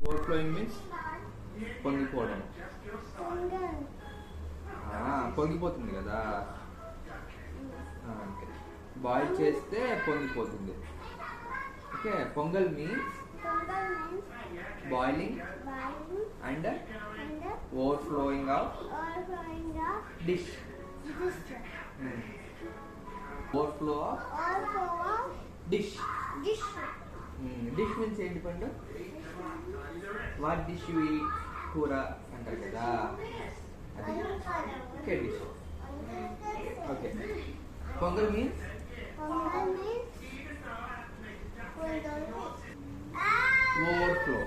Overflowing means పొంగిపోవడం. పొంగిపోతుంది కదా, అంతే. Boil చేస్తే పొంగిపోతుంది. Okay, Pongal means boiling and overflowing of dish. Overflow of dish. Dish means ఏంటి పండు? వాట్ డిష్ యు ఈట్, కూర అంటారు కదా, అది okay dish. Okay, Pongal means overflow.